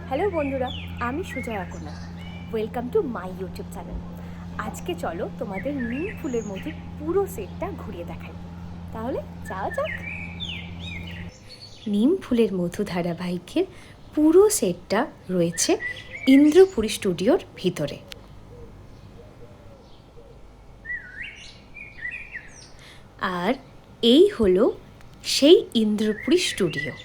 Hello বন্ধুরা, আমি সুজয়া কন্যা। Welcome to my YouTube channel. আজকে চলো তোমাদের নিম ফুলের মধু পুরো সেটটা ঘুরিয়ে দেখাই। তাহলে যাওয়া যাক। নিম ফুলের মধু ধারাবাহিকের পুরো সেটটা রয়েছে ইন্দ্রপুরী স্টুডিওর ভিতরে। আর এই হলো সেই ইন্দ্রপুরী স্টুডিও।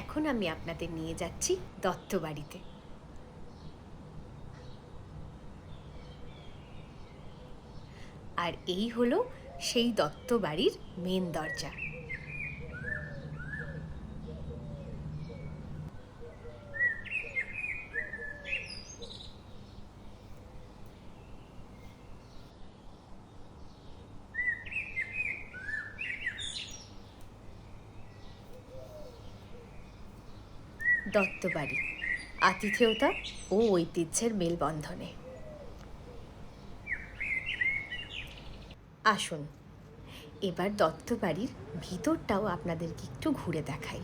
এখন আমি আপনাদের নিয়ে যাচ্ছি দত্তবাড়িতে। আর এই হলো সেই দত্তবাড়ির মেন দরজা। দত্তবাড়ি আতিথেয়তা ও ঐতিহ্যের মেলবন্ধনে। আসুন এবার দত্তবাড়ির ভিতরটাও আপনাদেরকে একটু ঘুরে দেখাই।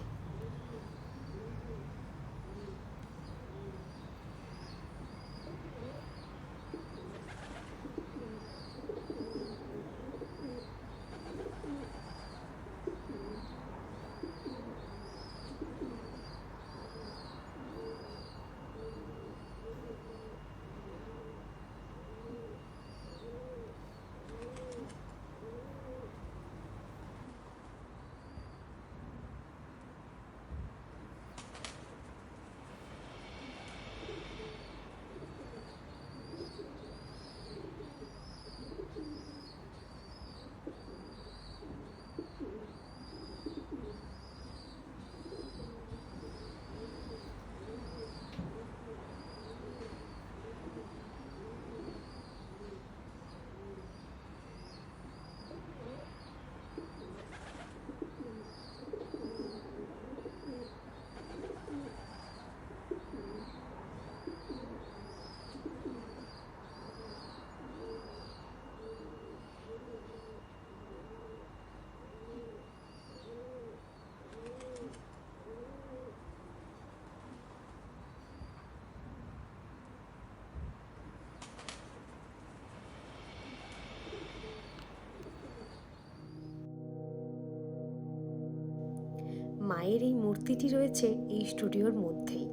মায়ের এই মূর্তিটি রয়েছে এই স্টুডিওর মধ্যেই।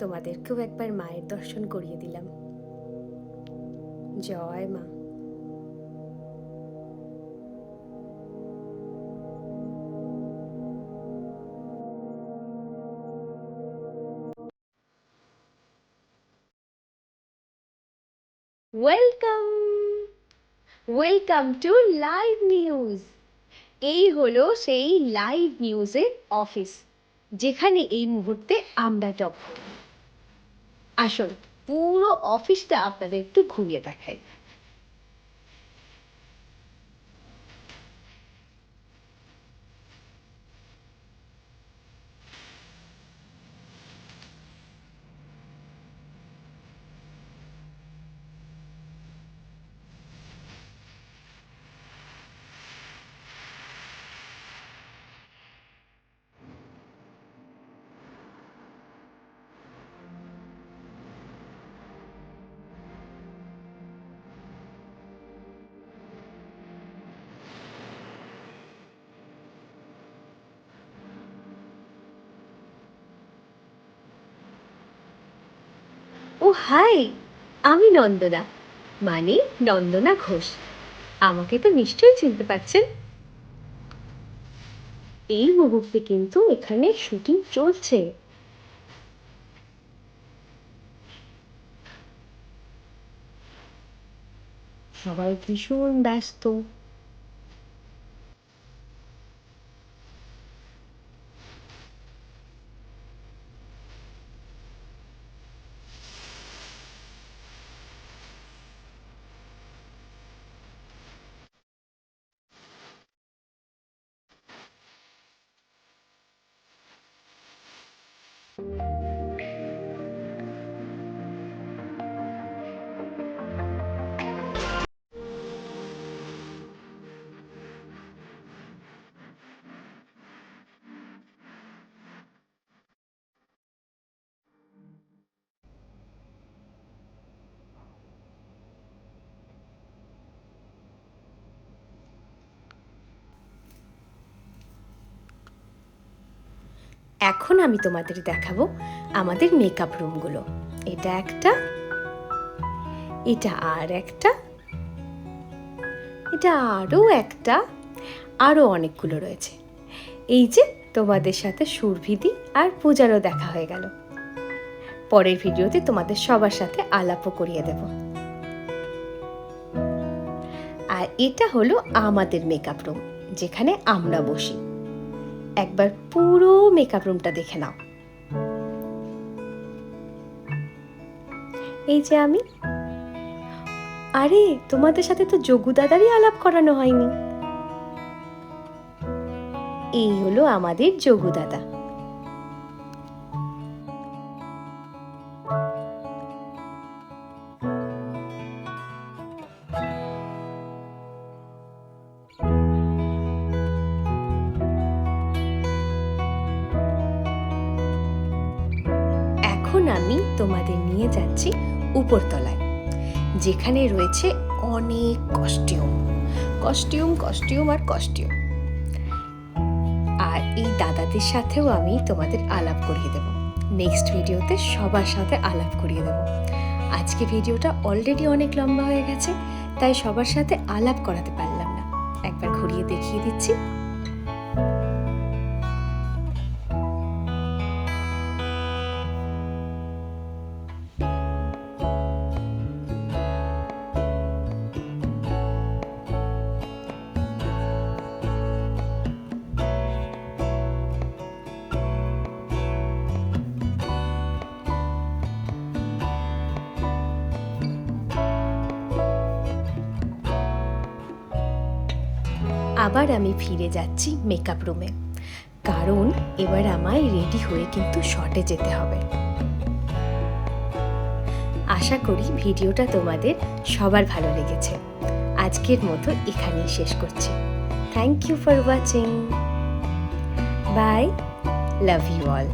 তোমাদেরকেও একবার মায়ের দর্শন করিয়ে দিলাম। জয় মা। Welcome welcome to live news. এই হলো সেই লাইভ নিউজের অফিস, যেখানে এই মুহূর্তে আমরা জব করি। আসুন পুরো অফিসটা আপনাদের একটু ঘুরিয়ে দেখাই। ও হাই, আমি নন্দনা, মানে নন্দনা ঘোষ। আমাকে তো নিশ্চয়ই চিনতে পারছেন। এই মুহূর্তে কিন্তু এখানে শুটিং চলছে। সবাই ভীষণ ব্যস্ত। এখন আমি তোমাদের দেখাবো আমাদের মেকআপ রুমগুলো। এটা একটা, এটা আর একটা, এটা আরও একটা, আরও অনেকগুলো রয়েছে। এই যে তোমাদের সাথে সুরভিদি আর পূজারও দেখা হয়ে গেল। পরের ভিডিওতে তোমাদের সবার সাথে আলাপও করিয়ে দেব। আর এটা হলো আমাদের মেকআপ রুম, যেখানে আমরা বসি। একবার পুরো মেকআপ রুমটা দেখে নাও। এই যে আমি। আরে তোমাদের সাথে তো যোগু দাদারই আলাপ করানো হয়নি। এই হলো আমাদের যোগু দাদা। এখন আমি তোমাদের নিয়ে যাচ্ছি উপরতলায়, যেখানে রয়েছে অনেক কস্টিউম কস্টিউম কস্টিউম আর কস্টিউম। আর এই দাদাদের সাথেও আমি তোমাদের আলাপ করিয়ে দেব। নেক্সট ভিডিওতে সবার সাথে আলাপ করিয়ে দেব। আজকে ভিডিওটা অলরেডি অনেক লম্বা হয়ে গেছে, তাই সবার সাথে আলাপ করাতে পারলাম না। একবার ঘুরিয়ে দেখিয়ে দিচ্ছি। আবার আমি ফিরে যাচ্ছি মেকআপ রুমে, কারণ এবার আমায় রেডি হয়ে কিন্তু শটে যেতে হবে। আশা করি ভিডিওটা তোমাদের সবার ভালো লেগেছে। আজকের মতো এখানেই শেষ করছি। Thank you for watching. Bye, love you all.